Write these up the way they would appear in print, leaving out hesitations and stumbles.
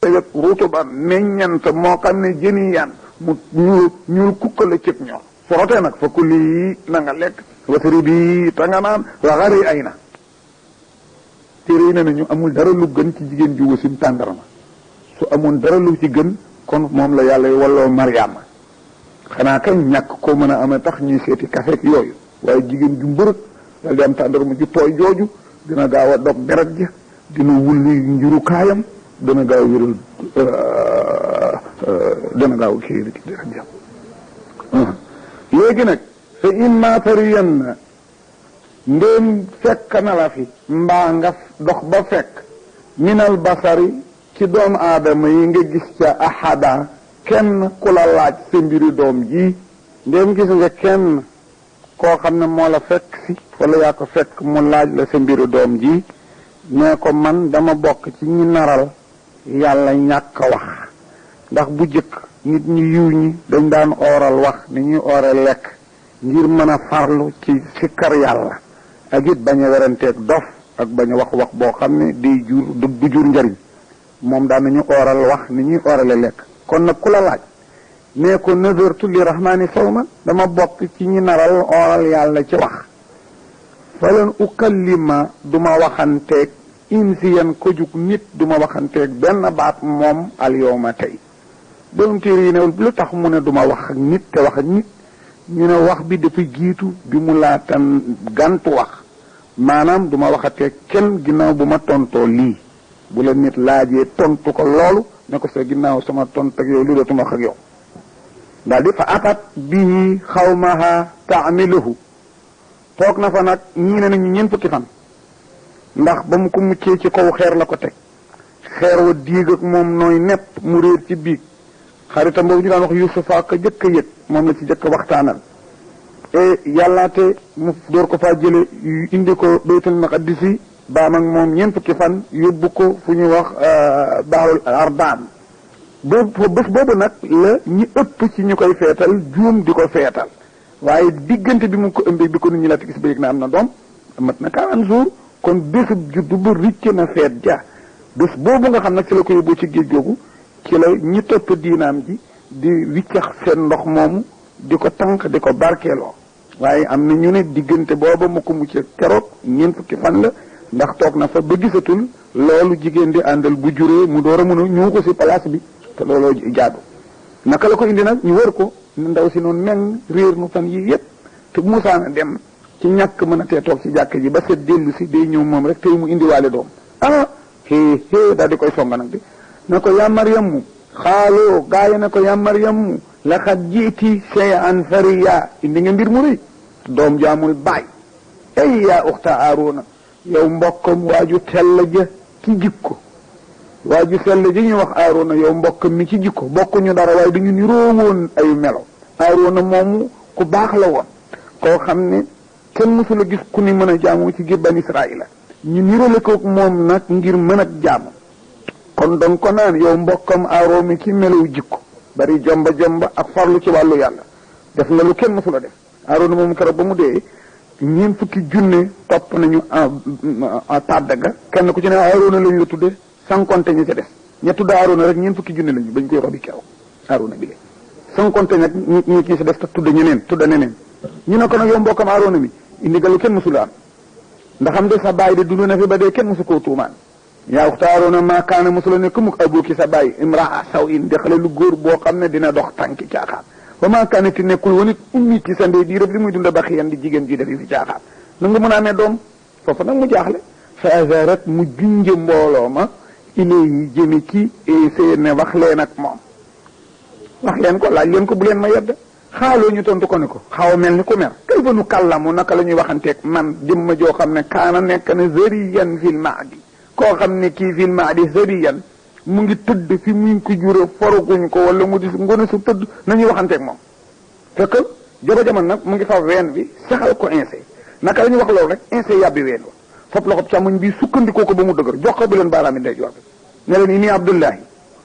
wet rutuban meññant moo xam ne jëni yan mu ñuul kukkala cëg ñor su rotee nag fa kulli na nga lekk wasari bi ta nga naan waxari ay na téere yi ne nañu amul dara lu gën ci jigéen ju wasin tàndarma su amoon dara lu ci gën kon moom la yàlla walloo Mariama xanaa kay ñàkk koo mën a amee tax ñuy seeti kafeek yooyu waaye jigéen ju mbërëg dal di am tàndarma ju tooy jooju dina gaaw a dog deret ja dina wulli njurukaayam dana gaaw wéral dana gaaw kii ci deret ja léegi nag fa imma tariyanna ndéem fekk na la fi mbaa nga dox ba fekk minal basari ci doomu aadama yi nga gis ca ahada kenn ku la laaj sa mbiri doom ji ndéem gis nga kenn koo xam ne moo la fekk si wala yaa ko fekk mu laaj la sa mbiri doom ji nee ko man dama bokk ci ñi naral yàlla ñàkk wax ndax bu jëkk nit ñi yiw ñi dañ daan ooral wax ni ñuy oore lekk ngir mën a farlu ci sikkar yàlla ak it bañ a weranteeg dof ak bañ a wax boo xam ne day jur du jur njariñ moom daan nañu ooral wax ni ñuy oorale lekk kon nag ku la laaj nee ko nazartu li rahmaani sawma dama bokk ci ñi naral ooral yàlla ci wax falan ukallima duma waxanteeg insiyan ko jug nit duma waxanteeg benn baat moom al yawma tey borom téere yi ne lu tax mu ne duma wax ak nit te wax ak nit ñu ne wax bi dafa jiitu bi mu laatan gantu wax maanaam duma waxatee kenn ginnaaw bu ma tontoo lii bu la nit laajee tontu ko loolu ne ko sa ginnaaw sama tont ak yow li dootuma wax ak yow daal di fa atat bii xawmaha taamiluhu toog na fa nag ñii ne nañu ñeent fukki fan ndax ba mu ko muccee ci kaw xeer la ko teg xeer wa diig ak moom nooy nepp mu réer ci biig xaritam boobu ñu daan wax Yusufa ka jëkk a yëg moom la ci jëkk a waxtaanal e yàllaate mu door ko faa jële indi ko baytul maqdisi baam ak moom ñeent fukki fan yóbbu ko fu ñuy wax baaxul ardaan boobu bés boobu nag la ñi ëpp ci ñu koy feetal juum di ko feetal waaye diggante bi mu ko ëmbee bi ko nit ñi laata gis ba yëg na am na doom mat na 40 jours kon bésub juddu ba ricc na feet ja bés boobu nga xam nag ci la ko yóbbu ci géej googu ci la ñi topp diinaam ji di wiccax seen ndox moomu di ko tànk di ko barkeeloo waaye am na ñu ne diggante booba mu ko mucc keroog ñeent fukki fan la ndax toog na fa ba gisatul loolu jigéen di àndal bu juree mu door a mën a ñëw ko si place bi te looloo jaadu naka la ko indi nag ñu wër ko ndaw si noonu meng réer nu fan yii yépp te musaana dem ci ñàkk mën a tee toog ci jàkk ji ba set dellu si day ñëw moom rek tey mu indiwaale doom daal di koy songa nag di na ko yaa Maryamu xaaloo gaaya na ko yaa Maryamu laqad jiiti shay'an fariya indi nga mbir mu rëy doom jaamul baay ay yaa uxta Aarona yow mbokkam waaju tell ja ci jikko waaju tell ji ñuy wax Aarona yow mbokkam mi ci jikko bokkuñu dara waaye dañu niroo woon ay melo Aarona moomu ku baax la woon koo xam ne kenn mësula gis ku ni mën a jaamu ci giir bani Israila ñu nirole ko moom nag ngir mën ak jaamu kon donc ko naan yow mbokkam Aarona mi ci melaw jikko bari jomba ak farlu ci wàllu yàlla def na lu kenn mësula def Aarona moom keroog ba mu dee ñeent fukki junne topp nañu tàddaga kenn ku ci ne Aarona lañu la tudde sankonte ñi ca des ña tudd Aarona rek ñeent fukki junne lañu bañ koy robi keroog Aarona bi le sankonte nag ñi ci des te tudde ñeneen tudde neneen ñu ne ko nag yow mbokkam Aarona mi indi galu kenn mësula am ndax am de sa baay de dund na fi ba dee kenn mësu koo tuumaan yaa uxta Aarona maa kaana mësula ne ku muk abuki sa baay imraa saw in de xale lu góor boo xam ne dina dox tànki caaxaan ba maa kaana ti nekkul woon it ummi ci sa ndey di rëb li muy dunda baxiyan di jigéen ji def yi fi caaxaan na nga mën a amee doom foofu nag mu jaaxle fa azarat mu junje mbooloo ma ilayhi jëmi ci seen ne wax leen ak moom wax leen ko laaj leen ko bu leen ma yedd xaaloo ñu tontu ko ne ko xaw a mel ni ku mer kay fa nu kàllamu naka la ñuy waxanteeg man jëmma joo xam ne kaana nekk na zariyan fil maadi koo xam ne kii fil maadi zariyan mu ngi tëdd fi mu ngi ko jure foruguñ ko wala mu di ngone su tëdd nañuy waxanteeg moom fekk jaba jaman nag mu ngi fa ween bi saxal ko insee naka la ñuy wax loolu rek insee yàbbi ween wa fop loxob càmmoñ bi sukkandikoo ko ba mu dëgër jox ko bu leen baaraami ndeyjoor bi ne leen inni abdullahi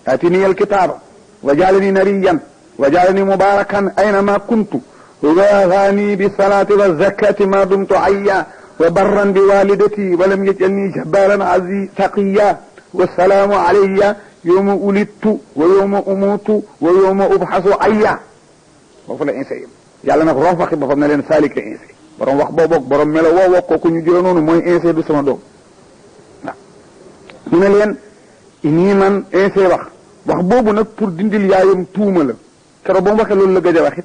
atini alkitaaba wa jaalani nariyan wa jaalani mubarakan aynama kuntu waafani bi salati wa zakati ma dumtu hayya wa barran bi walidati wa lam yajalni jabbaran taqiya والسلام علي yawma ulittu wa yawma umutu wa yawma ubxasu ayya foofu la insa yam yàlla nag roof waxi boppam ne leen saalika insa borom wax booboog borom melo woo kooku ñu jëlee noonu mooy insa du sama doom waaw mu ne leen nii man insa wax boobu nag pour dindil yaayam tuuma la keroog ba mu waxee loolu la gëj a wax it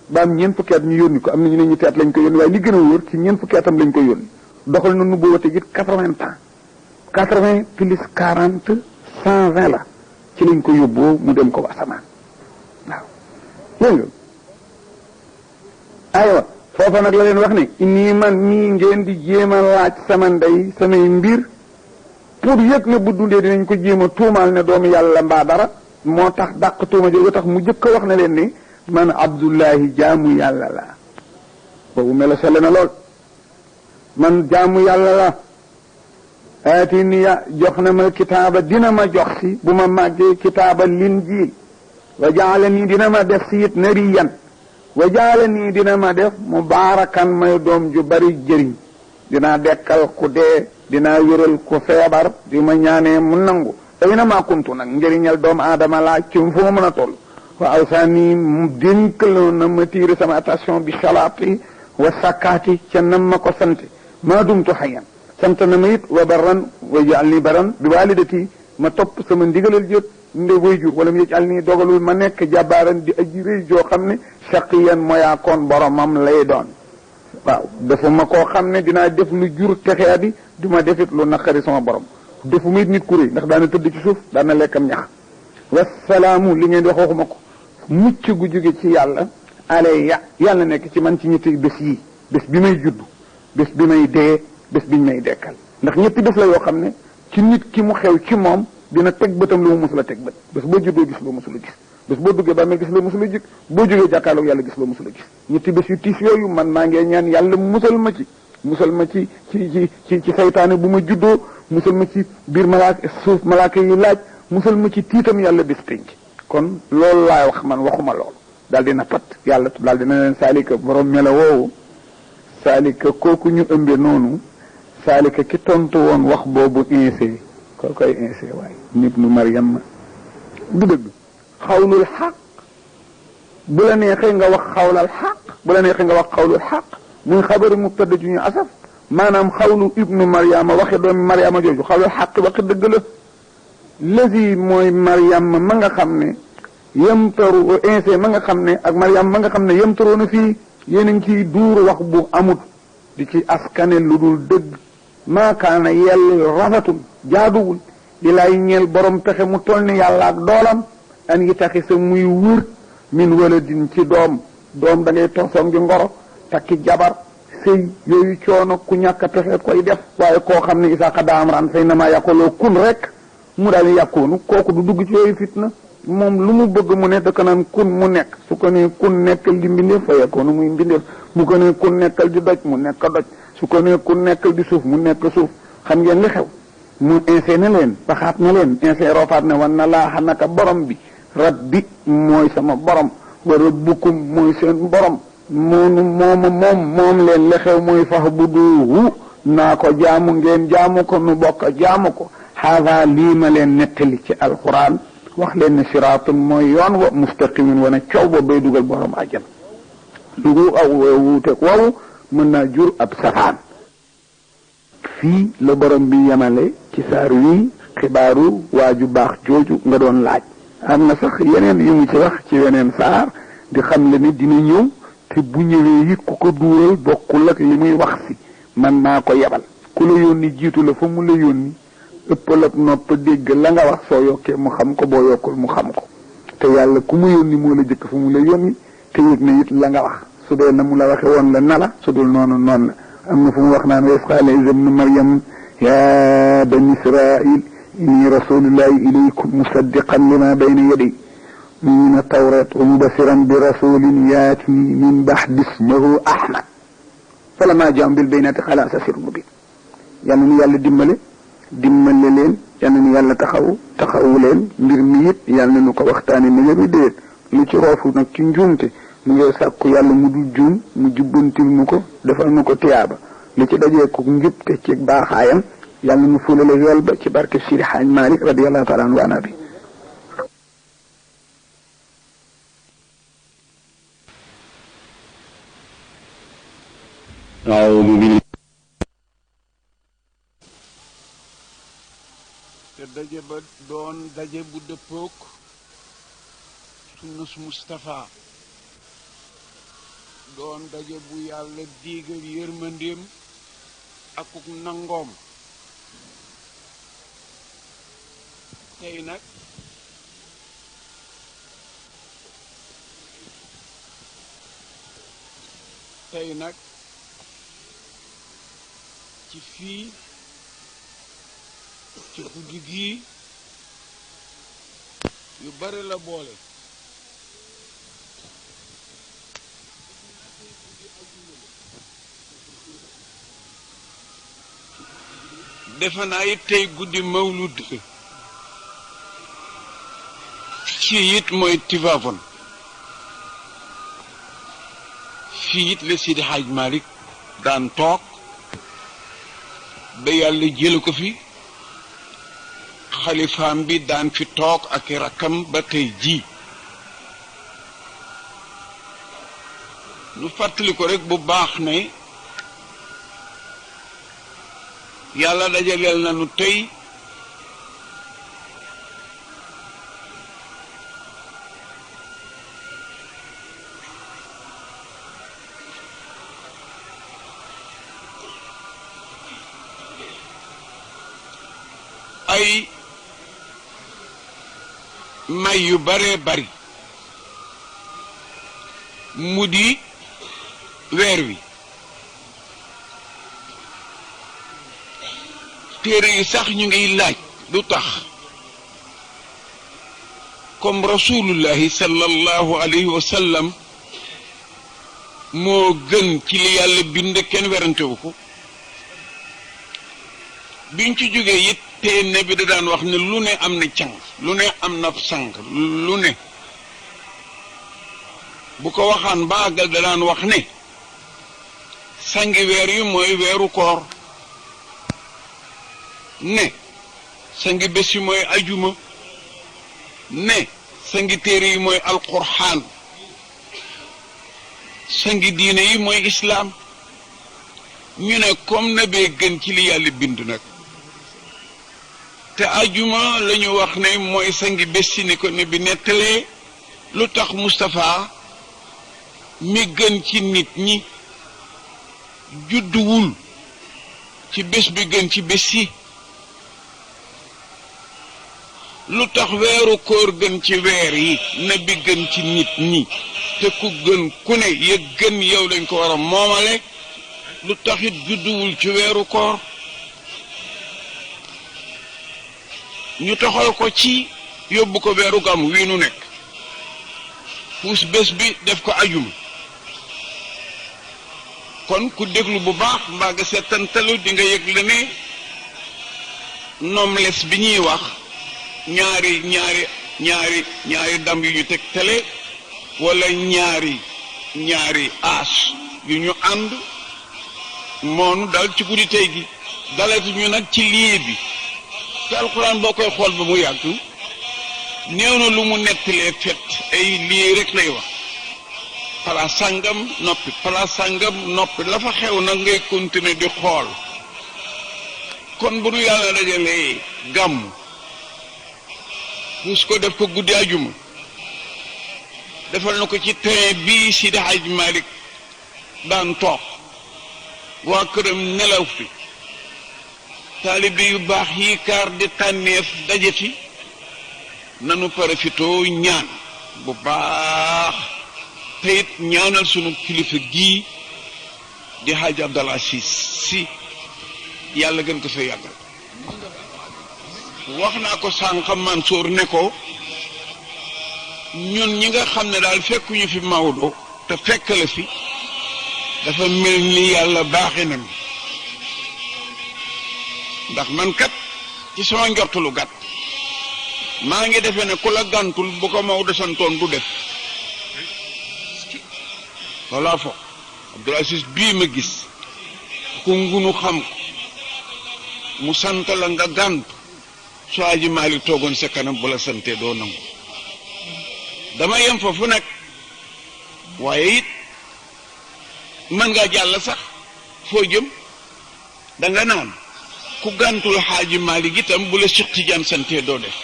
ba am ñeent fukki at ñu yónni ko am na ñu ne ñetti at lañ ko yónni waaye li gën a wóor ci ñeent fukki atam lañ ko yónni doxal na nubuwwate gi 80 ans 80 plus 40 120 la ci lañ ko yóbboo mu dem ko ba asamaan waaw dégg nga aywa foofa nag la leen wax ne nii man mii ngeen di jéem a laaj sama ndey samay mbir pour yëg ne bu dundee dinañ ko jéem a tuumaal ne doomu yàlla mbaa dara moo tax dàq tuuma jooju tax mu jëkk a wax ne leen ni man abdullahi jaamu yàlla la boobu melo sell na lool man jaamu yàlla la aatiniya jox na ma kitaaba dina ma jox si bu ma màggee kitaaba linjiil wa jaala nii dina ma def si it nariyan wa jaala nii dina ma def mubaarakan may doom ju bari jëriñ dinaa dekkal ku dee dinaa wéral ku feebar di ma ñaanee mu nangu ay na maa kuntu nag njëriñal doomu aadama laa ci fu ma mën a toll wa awsaani mu dénkaloon na ma tiire sama attention bi salaati wa sakkaati ca nam ma ko sant maa dumtu xayan sant na ma it wa barran wa jaal ni baran bi walidati ma topp sama ndigalal jot nde wayjur wala mu yëjal nii dogalul ma nekk jabaaran di aji rëy joo xam ne shaqiyan moyaa koon boromam lay doon waaw dafa ma koo xam ne dinaa def lu jur texea di du ma defit lu naqari sama borom defu ma it nit ku rëy ndax daana tëdd ci suuf daana lekkam ñax wasalaamu li ngeen di wax waxuma ko mucc gu jóge ci yàlla alayya yàlla nekk ci man ci ñetti bés yii bés bi may judd bés bi may dee bés biñ may dekkal ndax ñetti bés la yoo xam ne ci nit ki mu xew ci moom dina teg bëtam lu mu mosul a teg bët bés boo juddoo gis loo mosul a gis bés boo duggee ba mel gis loo mosul a gis boo jógee jàkkaarloog yàlla gis loo mosul a gis ñetti bés yu tiis yooyu man maa ngi ñaan yàlla musal ma ci saytaane bu ma juddoo musal ma ci biir malaaka suuf malaaka yi laaj musal ma ci tiitam yàlla bés penc kon loolu laay wax man waxuma loolu daal dina pat yàlla daal dina leen saalika borom mela woowu saalika kooku ñu ëmbe noonu saalika ki tontu woon wax boobu insee ko koy insee waaye nit nu Maryam du dëgg xawlul xaq bu la neexee nga wax xawlal xaq bu la neexee nga wax xawlul xaq muy xabari mubtada ju ñu asaf maanaam xawlu ibnu Maryama waxe doomi Maryama jooju xawlul xaq waxe dëgg la lazi mooy Maryam ma nga xam ne yamtaru insee ma nga xam ne ak Maryam ma nga xam ne yamtaroo na fii yéen a ngi ciy duur wax bu amut di ci askane lu dul dëgg maakaana yell rafetul jaaduwul di lay ñeel borom pexe mu toll ni yàlla ak doolam an yi taxi sa muy wër min waladin ci doom da ngay tosoom gi ngoro takki jabar sëy yooyu coono ku ñàkk a pexe koy def waaye koo xam ne isa xada amran fay na maa yàqoloo kun rek mu daal di yàqoonu kooku du dugg ci yooyu fitna moom lu mu bëgg mu ne da ko naan kun mu nekk su ko nee kun nekkal di mbindeef fa yàqoonu muy mbindeef mu ko nee kun nekkal di doj mu nekk doj su ko nee kun nekkal di suuf mu nekk suuf xam ngeen li xew mu insee na leen baxaat na leen insee roofaat ne wan na laaxa naka borom bi rabbi mooy sama borom wa rabbukum mooy seen borom moom leen li xew mooy fa'buduhu naa ko jaamu ngeen jaamu ko nu bokk jaamu ko haada lii ma leen nettali ci alquran wax leen ne siraatun mooy yoon wa mustaqimin wana coow ba bay dugal borom àjjana dugu aw wuuteeg wawu mën naa jur ab safaan fii la borom bi yemale ci saar wi xibaaru waaju baax jooju nga doon laaj am na sax yeneen yu mu ci wax ci yeneen saar di xam le ni dina ñëw te bu ñëwee it ku ko duural bokkul ak li muy wax si man maa ko yebal ku la yónni jiitu la fa mu la yónni ëppal ak nopp dégg la nga wax soo yokkee mu xam ko boo yokkul mu xam ko te yàlla ku mu yónni moo la jëkk fa mu la yónni te yëg na it la nga wax su dee na mu la waxe woon la na la su dul noonu noonu la am na fu mu wax naan wa qaala Iisaa ibnu Maryam yaa bani Israa'iil inni rasuulullaahi ilaykum musaddiqan limaa bayna yaday min at-tawraat wa mubashiran bi rasuulin yaatii min ba'di ismihi Ahmad falammaa jaa'ahum bil bayyinaati qaala haazaa sihrun mubiin yal na nu yàlla dimbale leen yal na nu yàlla taxawu leen mbir mi it yal na nu ko waxtaane ni nga déet lu ci roofu nag ci njuumte mu ngi sàkku yàlla mu dul juum mu jubbantil nu ko defal nu ko tiyaaba li ci dajee ko njub te ci baaxaayam yàlla nu fulale yool ba ci barke Sidi Xaaj Malik radiyallahu taala anhu wa nabi أعوذ بالله. te daje ba doon daje bu dëppook sunnus Mustafa doon daje bu yàlla diigal yërmandeem akuk nangoom tey nag ci fii ci guddi gii yu bare la boole defe naa it tey guddi mawlud fii it mooy Tivaouane fii it la Sidi Hadj Malick daan toog ba yàlla jële ko fi xalifaam bi daan fi toog ak i rakkam ba tey jii ñu fàttali ko rek bu baax ne yàlla dajaleel nañu tey ay may yu bare bari mu di weer wi téere yi sax ñu ngi laaj lu tax comme rasulullahi sallallahu alayhi wa sallam moo gën ci li yàlla bind kenn werantewu ko biñ ci jógee it te ne bi da daan wax ne lu ne am na càng lu ne am na sang lu ne bu ko waxaan ba àggal da daan wax ne sangi weer yi mooy weeru koor ne sangi bés yi mooy ajuma ne sangi téere yi mooy alquraan sangi diine yi mooy islaam ñu ne comme na bee gën ci li yàlla bind nag te ajuma la ñu wax ne mooy sangi bés si ni ko ne bi nettalee lu tax Moustapha mi gën ci nit ñi judduwul ci bés bi gën ci bés yi lu tax weeru koor gën ci weer yi na bi gën ci nit ñi te ku gën ku ne ya gën yow lañ ko war a moomale lu tax it judduwul ci weeru koor ñu toxal ko ci yóbbu ko weeru gàmm wii nu nekk puus bés bi def ko ajum kon ku déglu bu baax mbaa nga seetantalu di nga yëg la ne nomles bi ñuy wax ñaari dam yu ñu teg tele wala ñaari aas yu ñu ànd moonu dal ci guddi tey gi dalatu ñu nag ci lii bi te alxuraan boo koy xool ba mu yàgg néew na lu mu nettalee fet ay lii rek lay wax pala sàngam noppi pala sàngam noppi la fa xew nag ngay continuer di xool kon bu nu yàlla dajalee gàmm mus ko def ko guddi ajuma defal na ko ci terrain bii Sidi Hadj Malick daan toog waa këram nelaw fi taalibe yu baax yi kaar di tànneef daje fi nanu parafitoo ñaan bu baax te it ñaanal sunu kilifa gii di Hadj Abdal Aziz si yàlla gën ko fa yàggal wax naa ko sànq Mansour ne ko ñun ñi nga xam ne daal fekkuñu fi Maodo te fekk la fi dafa mel ni yàlla baaxe nañu ndax man kat ci sama njortulu gàtt maa ngi defee ne ku la gàntul bu ko Maodo santoon du def voilà fo Abdul Aziz bii ma gis ku ngunu xam ko mu sant la nga gàntu su Aji Maalik toogoon sa kanam bu la santee doo nangu dama yem fa fu nekk waaye it mën ngaa jàll sax foo jëm da nga naan ku gàntul xaaji Maalik itam bu la Cheikh Tidiane sante doo def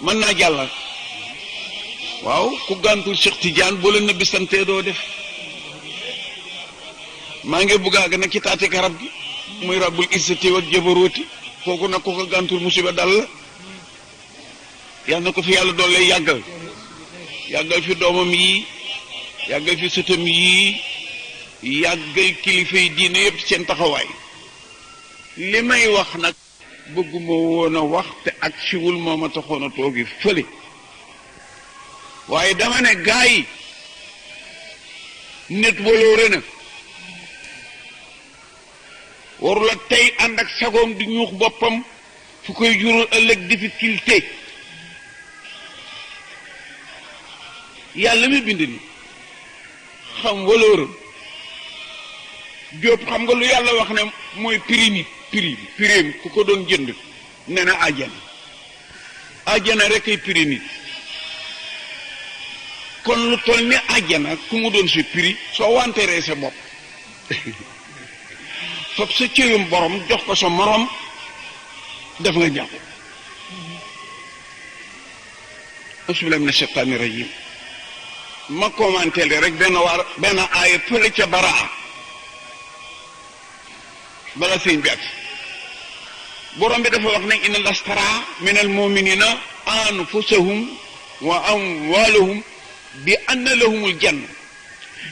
mën naa jàllal waaw ku gàntul Cheikh Tidiane bu la nëbbi sante doo def maa ngi bugg a àgg nag ci taati garab gi muy rabbul izzati wal jabarooti kooku nag ku ko gàntul musiba dal la yal na ko fi yàlla doole yàggal fi doomam yi yàggal fi sëtam yi yàggal kilifa yi diine yëpp seen taxawaay li may wax nag bëgguma woon a wax te ak siwul moo ma taxoon a toogi fële waaye dama ne gaa yi nit waloore na warula tey ànd ak sagoom di ñuux boppam fu koy jural ëllëg difficulté yàlla mi bind ni xam walooram Jóob xam nga lu yàlla wax ne mooy prix nit prix ku ko doon jënd nee na àjjana rek ay prix nit kon lu toll ni àjjana ku mu doon sa prix soo wanteeree sa bopp fab sa cëyum borom jox ko sa morom def nga jàpp asbillahi mina shaytaani rajim ma commenté rek benn aaya fële ca baraa bala sëñ bi ak borom bi dafa wax ne inna lastara min al muminina anfusahum wa amwalahum bi anna lahumul janna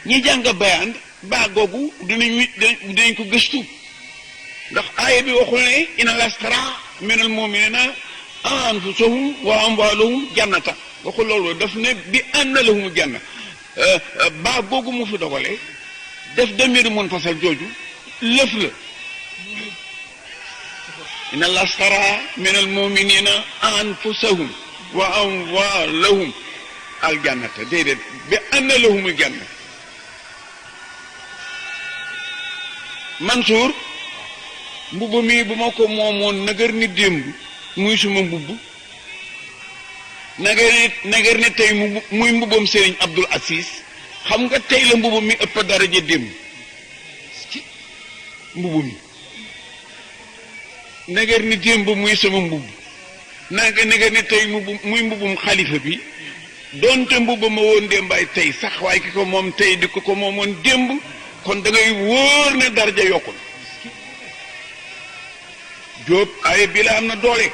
ñi jàng bayaan baa googu dinañ ko gëstu ndax aaya bi waxul ne inna lastara min al muminina anfusahum wa amwalahum jannata waxul loolu daf ne bi anna lahumul janna baa googu mu fi dogale def damiri mun fasal jooju lëf la inna lastara min al muminina anfusahum wa amwalahum al jannata déedéet bi anna lahumul janna Mansour mbubb mi bu ma ko moomoon nagar ni démb muy suma mbubb nagar ni tey muy mbubbam Serigne Abdoul Aziz xam nga tey la mbubb mi ëpp daraja démb mbubb mi nagar ni démb muy sama mbubb nagar ni tey muy mbubbum xalifa bi doonte mbubb ma woon démbaay tey sax waaye ki ko moom tey di ko moomoon démb kon da ngay wóor ne daraja yokkul Jóob ay bi la am na doole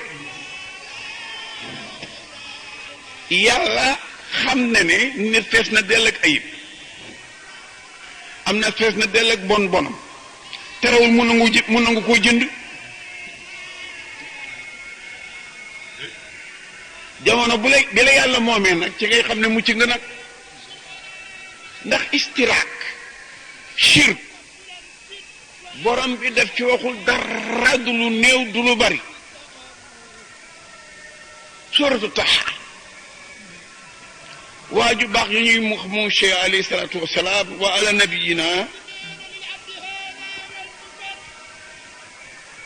yàlla xam ne ne nit fees na dell ak ayib am na fees na dell ak bon bonam terewul mu nangu koo jënd jamono bi la yàlla moomee nag ci ngay xam ne mucc nga nag ndax istiraak shirk borom bi def ci waxul dara du lu néew du lu bari suratu Taha waa ju baax yu ñuy moom Cheikh alayhi salaatu wasalaam wa ala nabiyina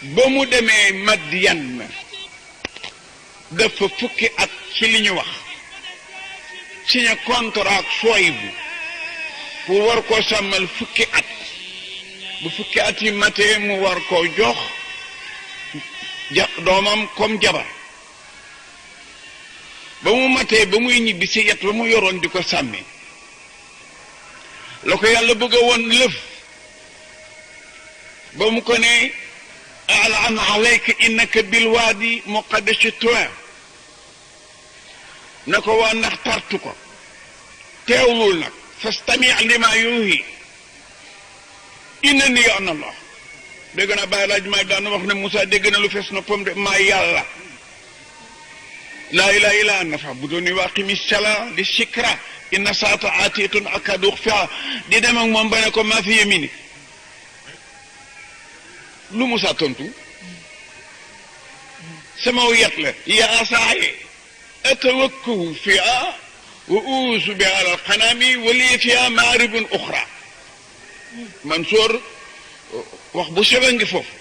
ba mu demee Madiyan dafa fukki at ci li ñu wax signé contrat ak Suwaybu pour war koo sàmmal fukki at bu fukki at yi matee mu war koo jox doomam comme jabar ba mu matee ba muy ñibbi si yet ba mu yoroon di ko sàmmi la ko yàlla bëgg a woon lëf ba mu ko ne alan alayka innaka bilwaadi muqaddasi tuwa na ko waa ndax tartu ko teewlul nag fastami lima yuhi innani ana Allah dégg naa bàyyi laaj may daan wax ne Moussa dégg na lu fees noppam de maa yàlla laa ilaha illa ana fa'buduni wa aqimi sala li shikra inna saata atiyatun akadu ukhfiha di dem ak moom ba ne ko maa fi yamini lu Moussa tontu sama yet la yaa saaye atawakkahu fiha wa uusu bi ala alqanami wa li fiha maaribun uxra Mansour wax bu sebe ngi foofu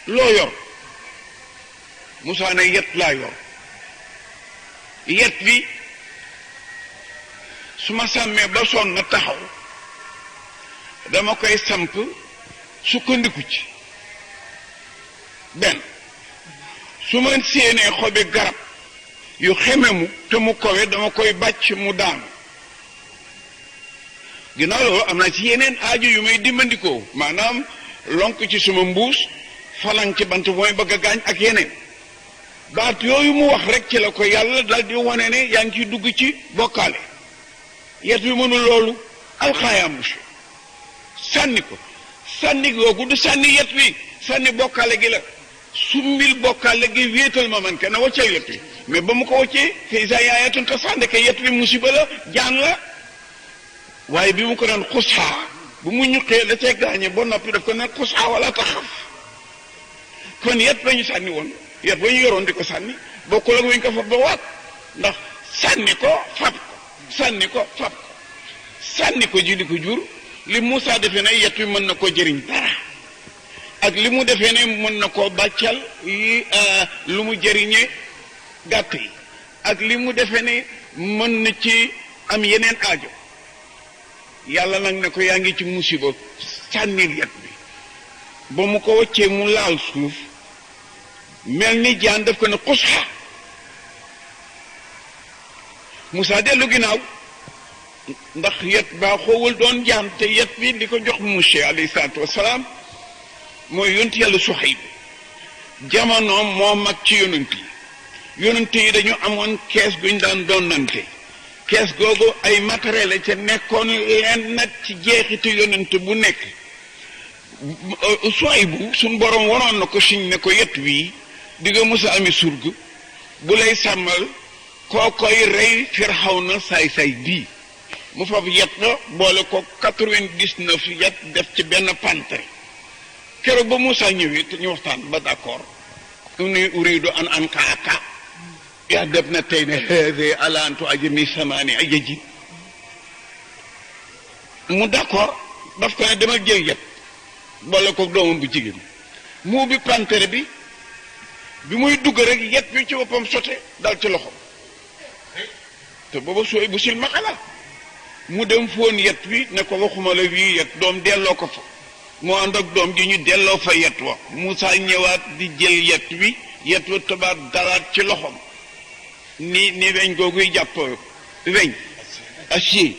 loo yor Moussa ne yet laa yor yet bi su ma sàmmee ba sonn na taxaw dama koy samp sukkandiku ci benn su ma séenee xobi garab yu xememu te mu kowe dama koy bàcc mu daanu ginnaaw loolu am naa ci yeneen aajo yu may dimbandikoo maanaam lonk ci suma mbuus falan ci bant mooy bëgg a gaañ ak yeneen baat yooyu mu wax rek ci la ko yàlla dal di wane ne yaa ngi ciy dugg ci bokkaale yet bi mënul loolu alxaayaamusi sànni ko sànni googu du sànni yet bi sànni bokkaale gi la summil bokkaale gi wéetal ma man kenn waccal yet bi mais ba mu ko waccee fay sa yaayatun te sànni ke yet bi musiba la jaan la waaye bi mu ko doon xusxaa bu mu ñuqee da cee gaañe ba noppi daf ko ne xusxaa wala taxaf kon yet ba ñu sànni woon yet ba ñu yoroon di ko sànni bokkul ak wuñ ko fab ba waat ndax sànni ko fab ko sànni ko fab ko sànni ko ji di ko jur li Moussa defee ne yet wi mën na koo jëriñ dara ak li mu defee ne mën na koo bàccal yi lu mu jëriñee gàtt yi ak li mu defee ne mën na ci am yeneen aajo yàlla nag ne ko yaa ngi ci musiba sànnil yet bi ba mu ko waccee mu laal suuf mel ni jaan daf ko ne xusxa Moussa dellu ginnaaw ndax yet baa xoowul doon jaan te yet bi li ko jox monsieur alayhi salaatu wasalaam mooy yonent yàlla Suhayb jamonoom moo mag ci yonent yi dañu amoon kees guñ daan donnante kees googu ay matériel la ca nekkoon leen nag ci jeexitu yonent bu nekk Suhayb suñ borom waroon na ko siñ ne ko yet wii di nga mës a ami surg bu lay sàmmal koo koy rey Firawna saay-saay bii mu fab yet la boole ko 99 yet def ci benn pantre keroog ba Moussa ñëwee te ñu waxtaan ba d'accord inni uridu an ankaaka yaa def na tey ne haade ala an tu'ajjirni samaani ajajin mu d'accord daf ko ne demal jël yet boole ko doomam bu jigéen mu ubbi pantere bi muy dugg rek yet bi ci boppam sote dal ci loxo te booba sooy bu sil maxala mu dem foon yet wi ne ko waxuma la wii yet doom delloo ko fa mu ànd ak doom ji ñu delloo fa yet wa Moussa ñëwaat di jël yet wa tabaat dalaat ci loxom ni weñ googuy jàpp weñ acier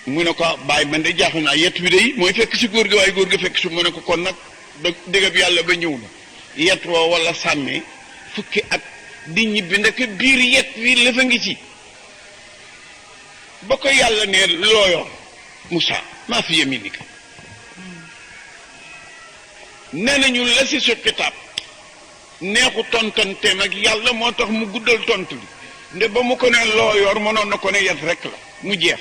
mu ne ko bàyyi man de jaaxu naa yet wi day mooy fekk si góor gi waaye góor gi fekk si mu ne ko kon nag dégab yàlla ba ñëw na yet wa wala sàmmee fukki at di ñibbi ndeke biir yet wi lëfa ngi ci ba ko yàlla ne looyoon Moussa maa fi yaminika nee nañu la si sa kitaab neexu tontanteem ak yàlla moo tax mu guddal tontu bi nde ba mu ko ne loo yor mënoon na ko ne yet rek la mu jeex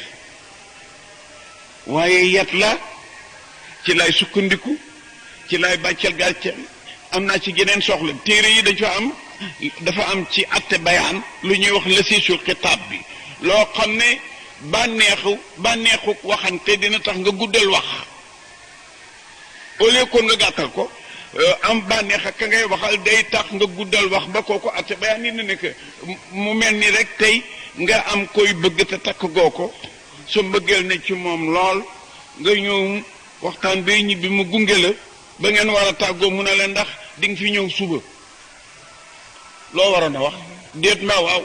waaye yet la ci lay sukkandiku ci lay bàcceel gàcceel am naa ci geneen soxla téere yi dafa am ci atte bayaan lu ñuy wax la si su kitaab bi loo xam ne bànneexu waxante dina tax nga guddal wax au lieu kon nga gàttal ko am bànneex ak ka ngay waxal day tax nga guddal wax ba kooku atte bayaan ni ne nekk mu mel ni rek tey nga am koy bëgg te takk goo ko sa mbëggeel ne ci moom lool nga ñëw waxtaan bay ñibbi mu gunge la ba ngeen war a tàggoo mu ne la ndax di nga fi ñëw suba loo waroon a wax déet mbaa waaw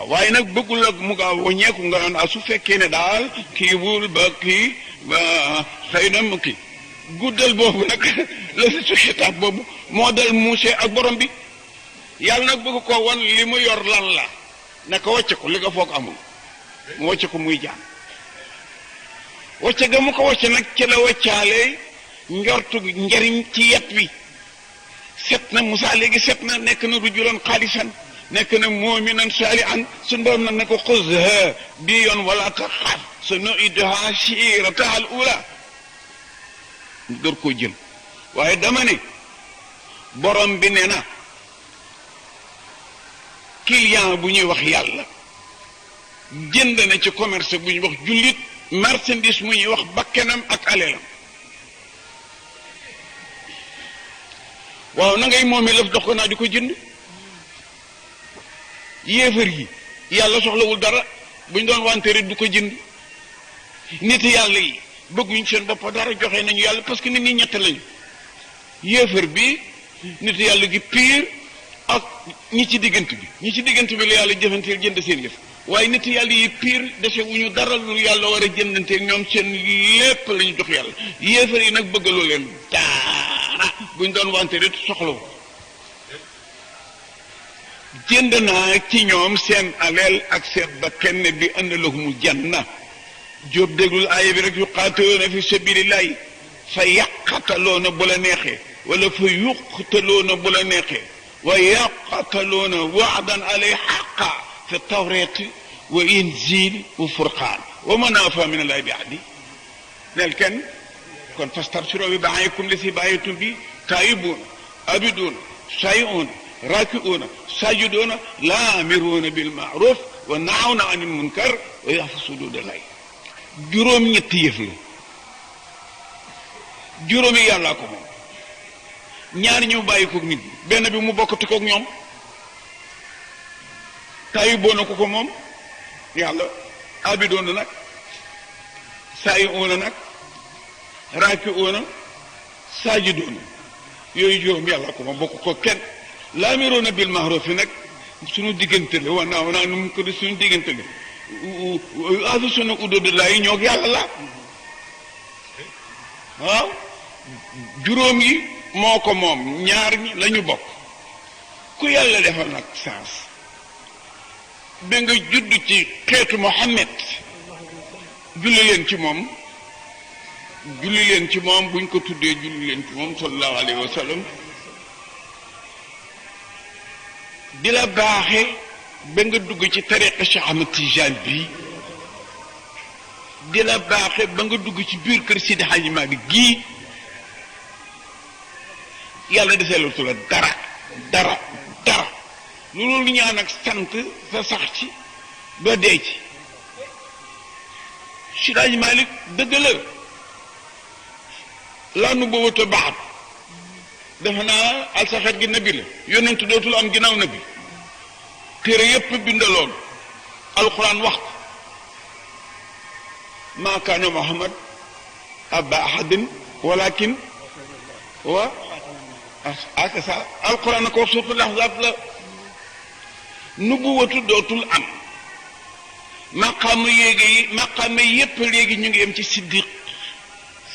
waaye nag bëggul ak mu gaaw waññeeku nga naan su fekkee ne daal kii wul ba kii ba xëy na mu kii guddal boobu nag la si su xitaab boobu moo dal Muuse ak borom bi yàlla nag bëgg ko wan li mu yor lan la ne ko wàcce ko li nga foog amul mu wàcce ko muy jaan wàcce ga mu ko wàcce nag ci la wàccaale njortu njariñ ci yet wi set na Musaa léegi set na nekk na rujulan xaalisan nekk na mu'minan saalihan suñu borom nag ne ko xuzha bi yoon wala taxaaf sanu'iiduhaa siiratahaa al-uulaa door koo jël waaye dama ne borom bi nee na client bu ñuy wax yàlla jënd na ci commerce bu ñuy wax jullit marchandise mu ñuy wax bakkenam ak alelam waaw na ngay moomee lëf dox ko naa di ko jënd yéefar yi yàlla soxlawul dara buñ doon wanteere du ko jënd nit yàlla yi bëgguñ seen bopp dara joxe nañu yàlla parce que nit ñi ñett lañu yéefar bi nit yàlla gi pire ak ñi ci diggante bi la yàlla jëfanteel jënd seen yëf waaye nit yàlla yi pire dese wuñu dara lu yàlla war a jëndanteeg ñoom seen lépp la ñu jox yàlla yéefar yi nag bëggaloo leen dara buñ doon wanteere soxlawu jënd naa ci ñoom seen aleel ak seen bakkan bi anna lahumul janna jóob déglul aaya bi rek yuqaatiluuna fi sabilillahi fa yaqataloona bu la neexee wala fa yuqtaloona bu la neexee wa yaqataloona waadan alay xaqa fi tawreet wa injil wa furqaan wa man awfaa min allahi bi ahdi neel kenn kon fastabshiruu bi baa'ikum llazii baaya'tum bi taa'ibuuna aabiduuna saa'iuuna raaki'uuna saajiduuna laamiruuna bil ma'ruuf wa nahawna anil munkar wa yahfazuuna huduudallaahi juróom ñetti yëf la juróomi yàllaa ko moom ñaar ñu bàyyi koog nit ñi benn bi mu bokkati koog ñoom taayiboona ko moom yàlla abidoona nag saayi'uuna nag raaki'uuna saajidoona yooyu juróom yàllaa ko moom bokk ko kenn laamiruuna bil ma'ruuf nag suñu diggante la wanaaw naa nu mu ko di suñu diggante la yahfazuuna huduudallaahi ñoo yàlla la waaw juróom yi moo ko moom ñaar ñi la ñu bokk ku yàlla defal nag sens ba nga judd ci xeetu Muhammad julli leen ci moom buñ ko tuddee julli leen ci moom sallallahu alayhi wa sallam di la baaxe ba nga dugg ci tariqa Cheikh Ahmad Tijaan bi di la baaxe ba nga dugg ci biir kër Sidi Hadji Malick gii yàlla deseelatu la dara loolu ñaan ak sant sa sax ci ba dee ci Sidi Hadji Malick dëgg la nu boobu baax defe naa alsaxet gi nabi la yonent dootul am ginnaaw nabi téere yépp bindaloon alquran wax ko maa kaana Muhammad abba ahadin walakin wa aka sa alquran na ko suutul ahzab la nubuwatu dootul am maqaama yépp léegi ñu ngi yem ci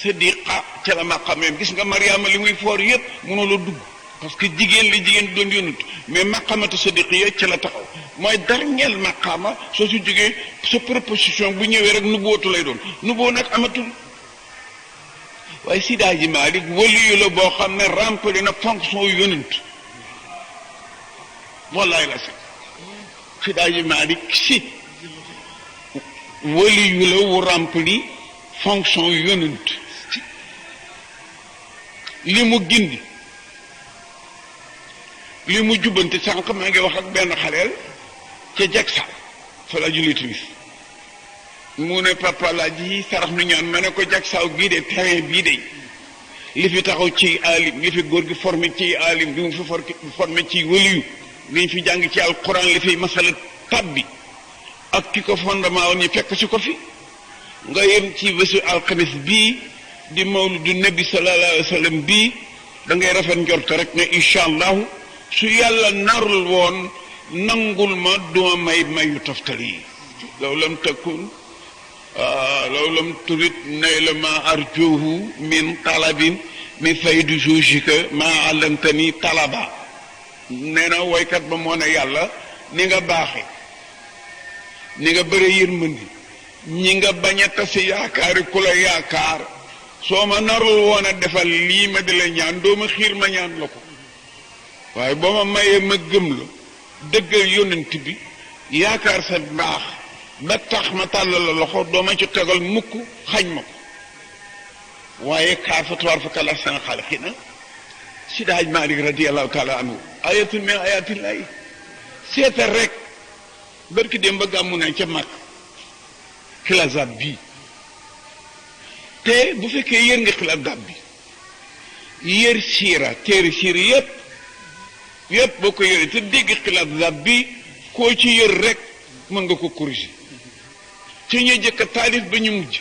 siddiqa ca la maqaama yem gis nga Mariama li muy foor yépp mënula dugg parce que jigéen doon yonut mais maqaamatu siddiqiya ca la taxaw mooy dernier maqaama soo si jógee sa proposition bu ñëwee rek nubuwatu lay doon nubuwa nag amatul waaye Seydi Hadji Malick waliyu la boo xam ne rempli na fonction yonent wallaay la si Seydi Hadji Malick si waliyu la wu rempli fonction yonent li mu gindi li mu jubbante sànq maa ngi wax ak benn xaleel ca Jaksaaw fa la julli timis mu ne papa laa ji sarax nu ñaan ma ne ko Jaksaaw gii de terrain bii de li fi taxaw ci alim li fi góor gi formé ci alim li mu fi formé ci waliyu li ñu fi jàng ci alquran li fi masala tabbi ak ki ko fondement woon ñu fekk si ko fi nga yem ci bésu alxamis bii di mawlidu nabi sallallahu alayhi wa sallam bii da ngay rafet njort rek ne incha allahu su yàlla narul woon nangul ma duma mayu toftal yi law lam takun law lam turit nayla ma arjuhu min talabin min faydu jujika ma allamtani talaba nee na woykat ba moo ne yàlla ni nga baaxe ni nga bëre yërmandi ñi nga bañ a tase yaakaari ku la yaakaar soo ma narul woon a defal lii ma di la ñaan doo ma xiir ma ñaan la ko waaye boo ma mayee ma gëm la dëggal yonent bi yaakaar sa mbaax ba tax ma tàllal la loxo doo ma ci tegal mukk xañ ma ko waaye kaafatuwaar fa kala seen xalqina Seydi Hadji Malick radiyallahu taala anhu ayatul min ayatillahi seetal rek barki dem ba gàmmu ne ca mag xilaasab bii te bu fekkee yër nga xilaasab bi yër siira téere siira yépp boo ko yëree te dégg xilaasab bi koo ci yër rek mën nga ko corriger ci ñu jëkk taalif ba ñu mujj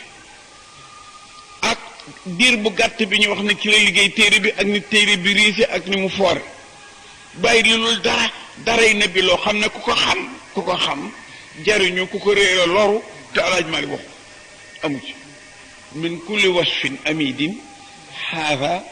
ak diir bu gàtt bi ñu wax ne ci la liggéey téere bi ak ni téere bi riise ak ni mu foore bàyyi li loolu daray na bi loo xam ne ku ko xam jariñu ku ko réere loru te alaaj mali wax amu ci min kulli wasfin amidin haada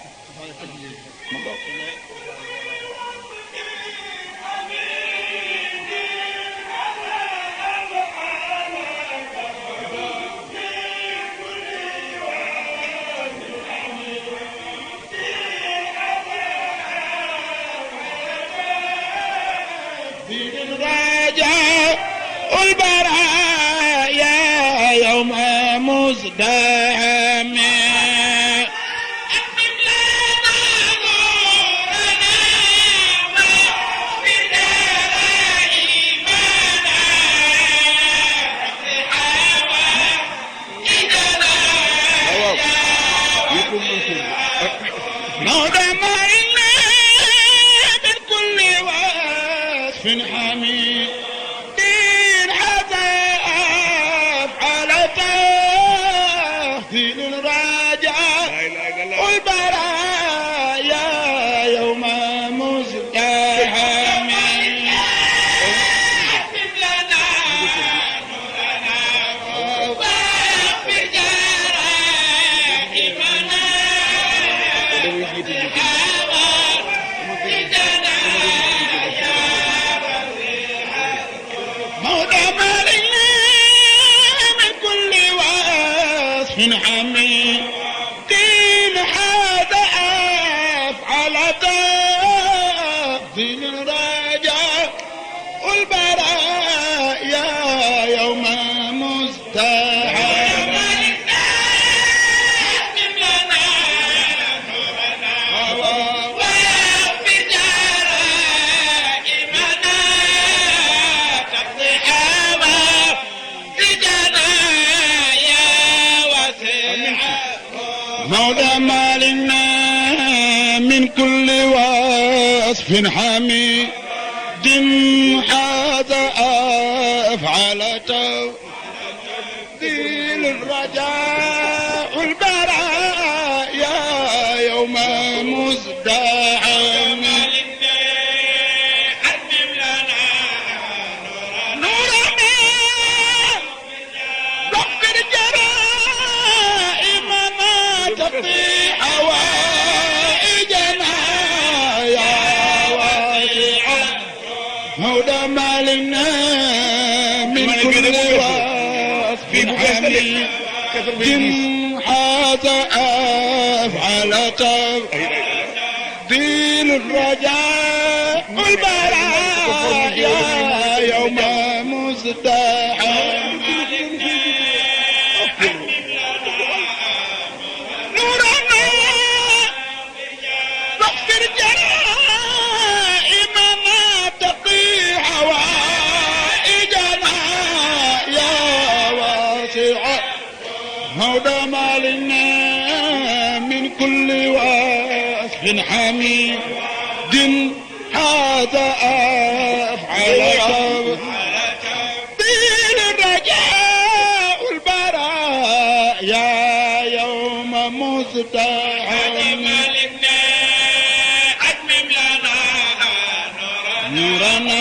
البرايا يوم مزدحم نودم إنا من كل وصف حميد مولى مالنا من كل وصف حميد هذا أفعال تفضيل الرجاء البرايا يوم مزدحم مولى مالنا من كل وصف حميد هذا أفعال تفضيل الرجاء البرايا يوم مزدحم مولى مالنا من كل وصف حميد هذا أفعال تفضيل الرجاء البرايا يوم مزدحم أتمم لنا نورنا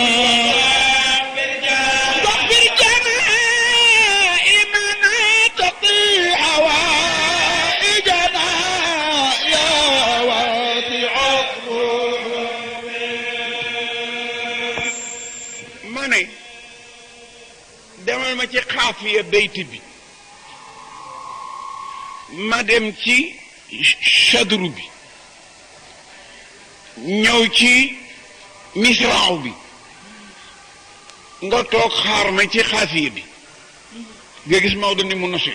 demal ma ci xaafiya bayti bi ma dem ci chadru bi ñëw ci misraaw bi nga toog xaar ma ci xaafiya bi nga gis Maodo ni mu nose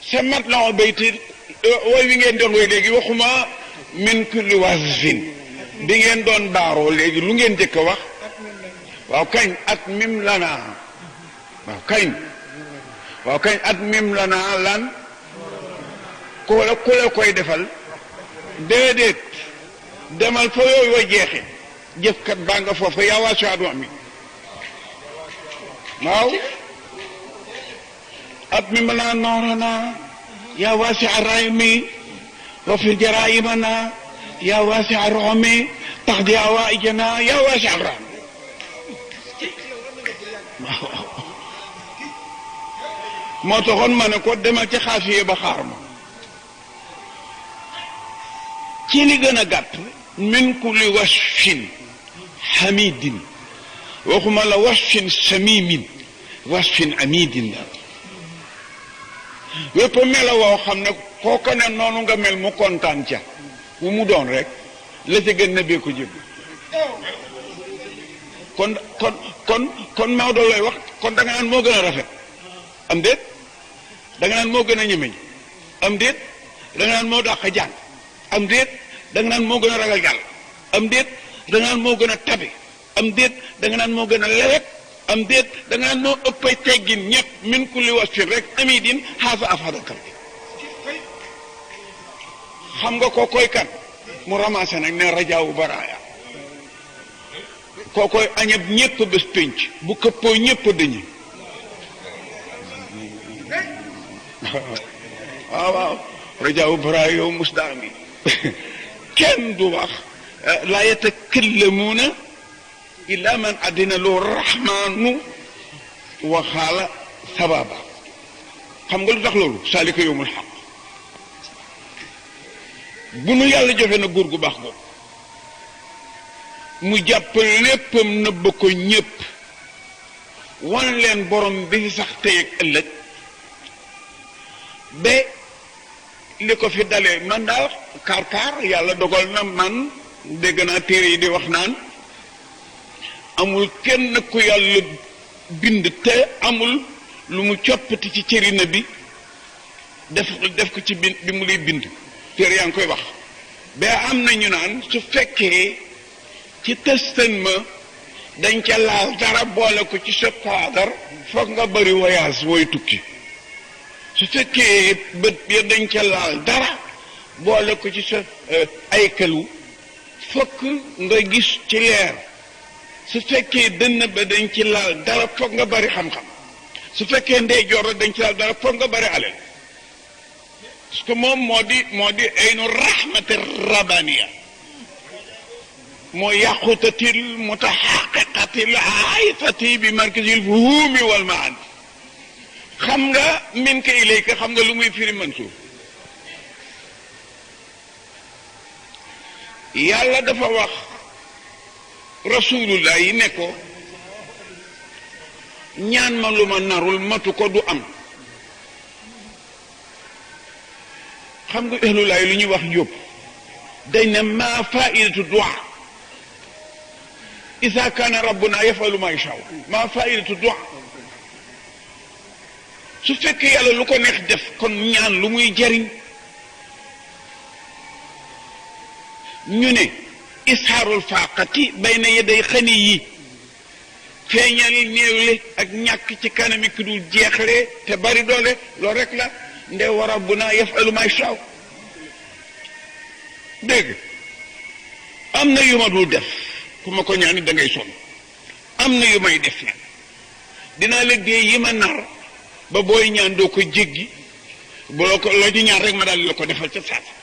sa mat la bayti way wi ngeen doon way léegi waxuma min kulli wasfin bi ngeen doon baaroo léegi lu ngeen jëkk a wax waaw kañ at mim lanaa waaw kañ at mim lanaa lan ku la koy defal déedéet demal fa yooyu wa jeexe jëfkat baa nga foofa yaa waasi adu mi waaw at mi mën naa noorana yaa waasi araymi wa fi jaraayimana yaa waasi aromi tax di awaajana yaa waasi aram moo taxoon ma ne ko demal ci xaafiye ba xaar ma ci li gën a gàtt min kulli wasfin hamidin waxuma la wasfin samimin wasfin amidin la wépp mela woo xam ne kooko ne noonu nga mel mu kontaan ca bu mu doon rek la ca gën na bee ko jëg kon Maodo lay wax kon da nga naan moo gën a rafet am déet da nga naan moo gën a ñemeñ am déet da nga naan moo dàq jàng am déet da nga naan moo gën a ragal yàlla am déet da nga naan moo gën a tabe am déet da nga naan moo gën a lewet am déet da nga naan moo ëppay teggin ñëpp min kulli wasfin rek amidin xaasa afadakal xam nga koo koy kan mu ramassé nag ne rajaawu baraaya koo koy añab ñëpp bés pénc bu këppoo ñëpp dañu waaw rajaawu baraaya yow musdaami kenn du wax laa yatakallamuuna illa man addina lu rahmaanu waxaala sababa xam nga lu tax loolu saalika yowmul xaq bu nu yàlla joxe na góor gu baax googu mu jàpp léppam nëbb ko ñépp wan leen borom bi fi sax tey ak ëllëg ba li ko fi dalee man daal kaar yàlla dogal na man dégg naa téere yi di wax naan amul kenn ku yàlla bind te amul lu mu coppati ci cërina bi def ko ci bi mu lay bind téere yaa ngi koy wax ba am na ñu naan su fekkee ci tëstan ma dañ ca laal dara boole ko ci sa paadar foog nga bari voyage wooy tukki su fekkee bët ya dañ ca laal dara boole ko ci sa aykalu fokk nga gis ci leer su fekkee dënn ba dañ ci laal dara foog nga bari xam-xam su fekkee ndeyjoor dañ ci laal dara foog nga bari alal parce que moom moo di aynu rahmati rabaniya moo yàqutatil mutahaqiqatil aayfati bi markazil fuhumi wal maani xam nga min ka ilayka xam nga lu muy firi Mansuur yàlla dafa wax rasulullah yi ne ko ñaan ma lu ma narul matu ko du am xam nga ahlulaay lu ñuy wax jóob dañ ne maa faidatu du'a isa kaana rabbuna yafalu ma yashaa maa faidatu du'a su fekkee yàlla lu ko neex def kon ñaan lu muy jariñ ñu ne ishaarul faaqati bayna yaday xani yi feeñal néewle ak ñàkk ci kanami ki dul jeexle te bari doole loolu rek la nde wa rabbuna yafalu ma yashaa dégg am na yu ma dul def ku ma ko ñaani da ngay sonn am na yu may def nag dinaa la dee yi ma nar ba booy ñaan doo ko jéggi boo ko loo ci ñaan rek ma daal la ko defal ca saasa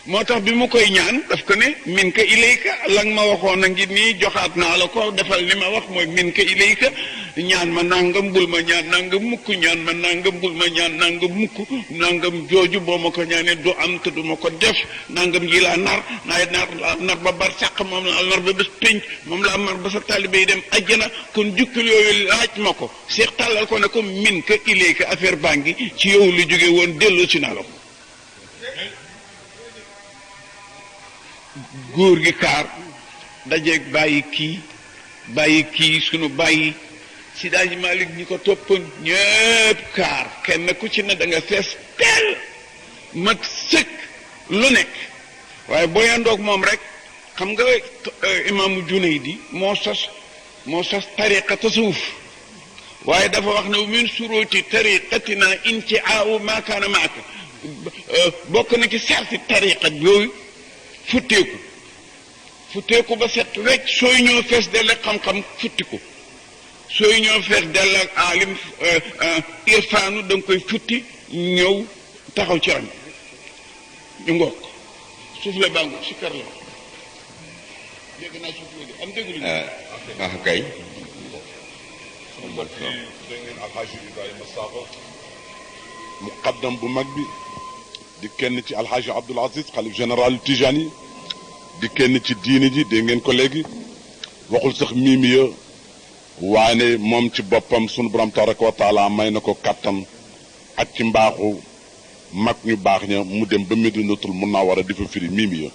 moo tax bi mu koy ñaan daf ko ne min ka ilayka la nga ma waxoon a ngi nii joxaat naa la ko defal li ma wax mooy min ka ilayka ñaan ma nangam bul ma ñaan nangam mukk ñaan ma nangam bul ma ñaan nangam mukk nangam jooju boo ma ko ñaanee du am te du ma ko def nangam yi laa nar nar ba bar sàq moom laa nar ba bés pénc moom laa nar ba sa taalibe yi dem ajjana kon jukkil yooyu laaj ma ko seex tàllal ko ne ko min ka ilayka affaire baa ngi ci yow lu jóge woon delloo si naa la ko góor gi kaar dajeeg bàyyi kii sunu bàyyi si daaji Malik ñi ko toppoon ñëpp kaar kenn ku ci ne da nga fees teel mat sëkk lu nekk waaye booyandoog moom rek xam nga imaamu Junaydi moo sos tariqa tasawuf waaye dafa wax ne min suruti tariqatina inti aawu maakaana maaka bokk na ci sarti tariqa yooyu futteeku futteeku ba set wecc sooy ñëw fees dell ak xam-xam futti ko sooy ñëw fees dell ak alim irfaanu da nga koy futti ñëw taxaw ci ram ñu ngoog suuf la bàngu si kar la dégg naa suuf la am déglu ah kay dégg ngeen alxaaji Ibrahima Sakho muqaddam bu mag bi di kenn ci alxaaji Abdoul Aziz xalif général Tijani di kenn ci diini ji dégg ngeen ko léegi waxul sax miimiya waane moom ci boppam sunu borom tabaraka wa taala may na ko kattan ak ci mbaaxu mag ñu baax ña mu dem ba Medinatul Munawwara di fa firi miimiya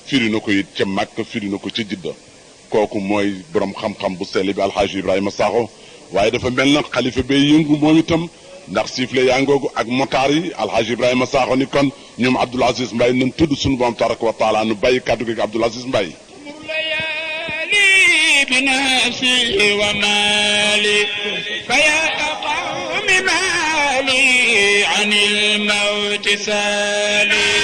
firi na ko it ca Makka firi na ko ca Jidda kooku mooy borom xam-xam bu sell bi alxaaji Ibrahima Sakho waaye dafa mel na xalifa bay yëngu moom itam ndax siifle yaa ngoogu ak motaar yi alxaaji Ibrahima Sakho ni kon ñoom Abdoul Aziz Mbaye nañ tudd sunu borom tabaraka wa taala nu bàyyi kàddu gi Abdoul Aziz Mbaye بنفسي ومالي فيا قوم مالي عن الموت سالي